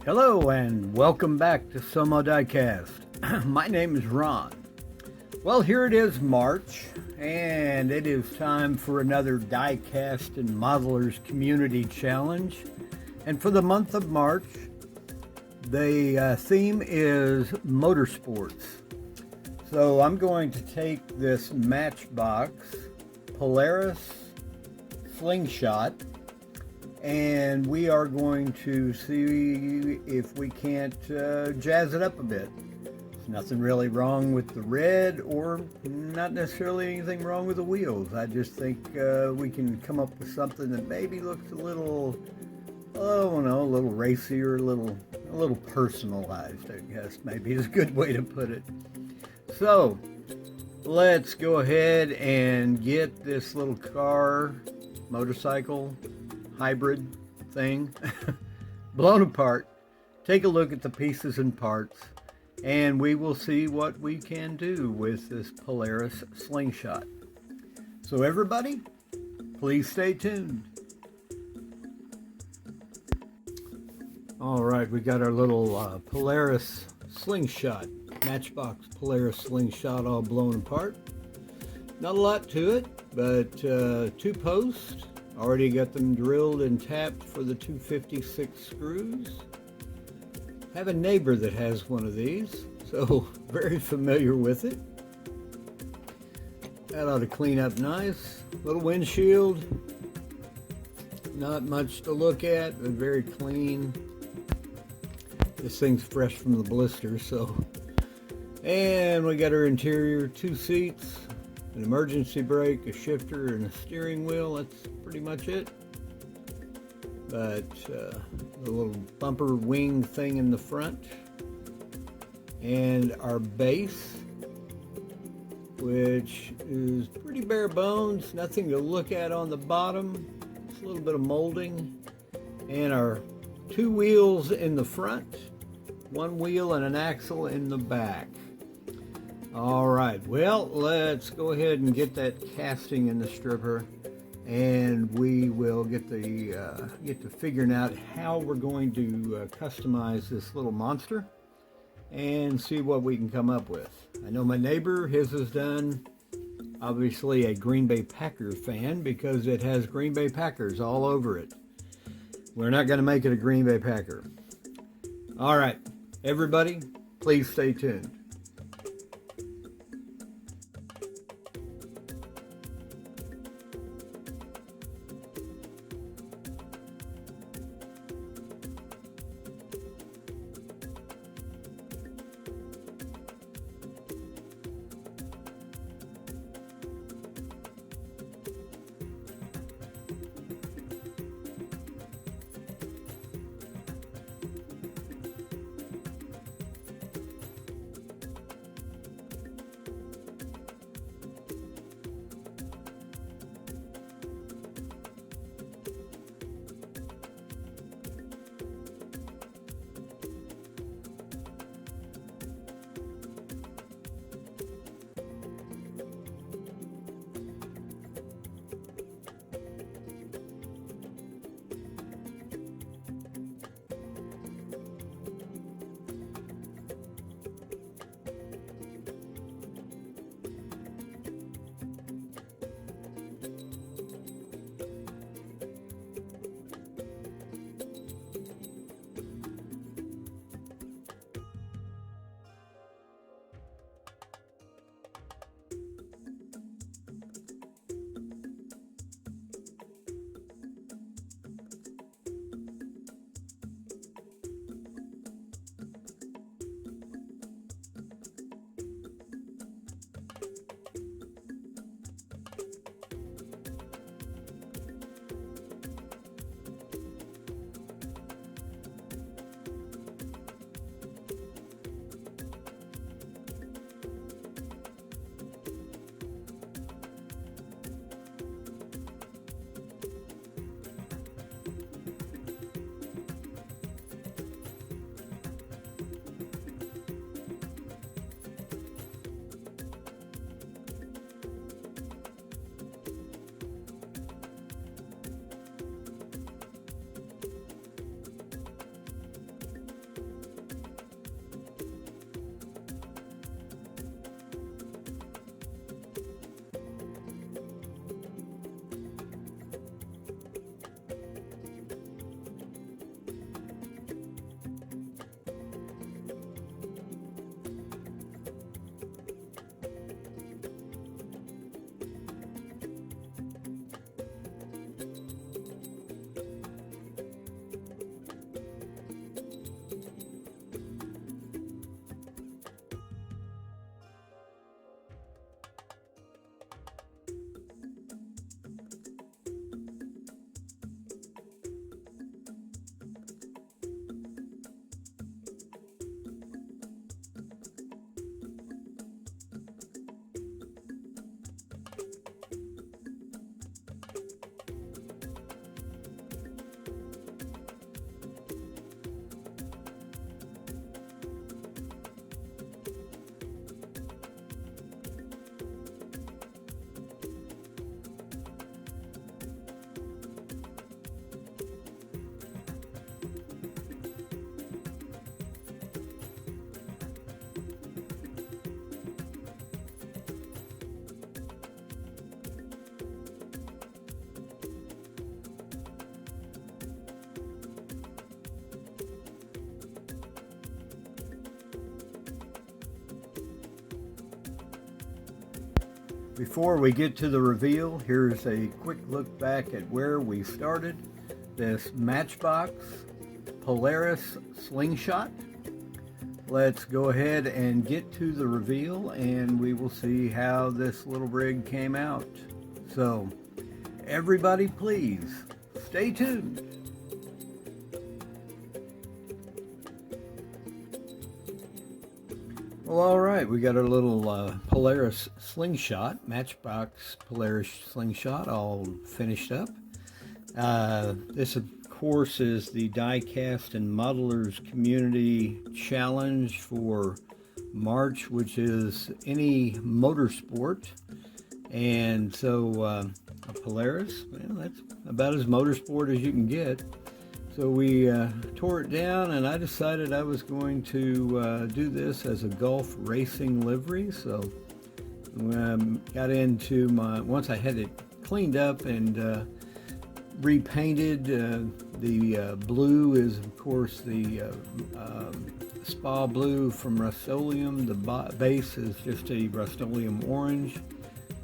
Hello and welcome back to Somo Diecast. My name is Ron. Well, here it is March, and it is time for another Diecast and Modelers Community Challenge. And for the month of March, the theme is Motorsports. So I'm going to take this Matchbox Polaris Slingshot, and we are going to see if we can't jazz it up a bit. There's nothing really wrong with the red, or not necessarily anything wrong with the wheels. I just think we can come up with something that maybe looks a little, oh no, a little racier, a little personalized, I guess maybe is a good way to put it. So let's go ahead and get this little car, motorcycle, hybrid thing blown apart, take a look at the pieces and parts, and we will see what we can do with this Polaris Slingshot. So everybody, please stay tuned. All right, we got our little Polaris Slingshot, Matchbox Polaris Slingshot all blown apart. Not a lot to it, but two posts. Already got them drilled and tapped for the 256 screws. Have a neighbor that has one of these, so very familiar with it. That ought to clean up nice. Little windshield. Not much to look at, but very clean. This thing's fresh from the blister, so. And we got our interior, 2 seats, an emergency brake, a shifter, and a steering wheel. That's pretty much it. But the little bumper wing thing in the front, and our base, which is pretty bare bones, nothing to look at on the bottom. Just a little bit of molding, and our 2 wheels in the front, 1 wheel and an axle in the back. All right, well, let's go ahead and get that casting in the stripper, and we will get to figuring out how we're going to customize this little monster and see what we can come up with. I know my neighbor, his is done, obviously a Green Bay Packers fan, because it has Green Bay Packers all over it. We're not going to make it a Green Bay Packer. All right, everybody, please stay tuned. Before we get to the reveal, here's a quick look back at where we started. This Matchbox Polaris Slingshot. Let's go ahead and get to the reveal and we will see how this little rig came out. So, everybody please, stay tuned. Well, all right, we got our little Polaris Slingshot, Matchbox Polaris Slingshot, all finished up. This, of course, is the Diecast and Modelers Community Challenge for March, which is any motorsport. And so, a Polaris, well, that's about as motorsport as you can get. So we tore it down, and I decided I was going to do this as a golf racing livery. So got into once I had it cleaned up and repainted. The blue is, of course, the Spa Blue from RUSTOLEUM. The base is just a RUSTOLEUM orange.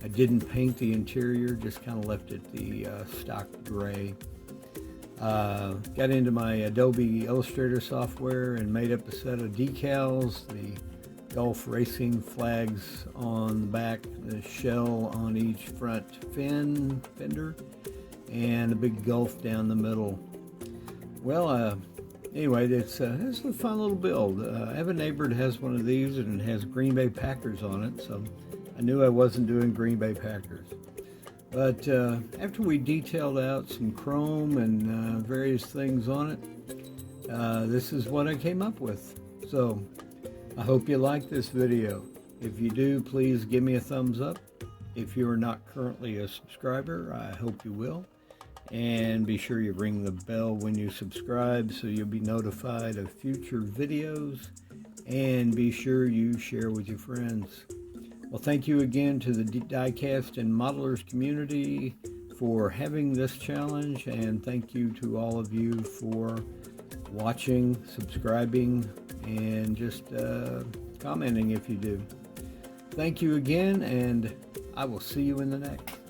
I didn't paint the interior, just kind of left it the stock gray. Got into my Adobe Illustrator software and made up a set of decals, the golf racing flags on the back, the shell on each front fender, and a big gulf down the middle. Well, anyway, it's a fun little build. I have a neighbor that has one of these and it has Green Bay Packers on it, so I knew I wasn't doing Green Bay Packers. But after we detailed out some chrome and various things on it, this is what I came up with. So I hope you like this video. If you do, please give me a thumbs up. If you are not currently a subscriber, I hope you will. And be sure you ring the bell when you subscribe so you'll be notified of future videos. And be sure you share with your friends. Well, thank you again to the Diecast and Modelers community for having this challenge, and thank you to all of you for watching, subscribing, and just commenting if you do. Thank you again, and I will see you in the next.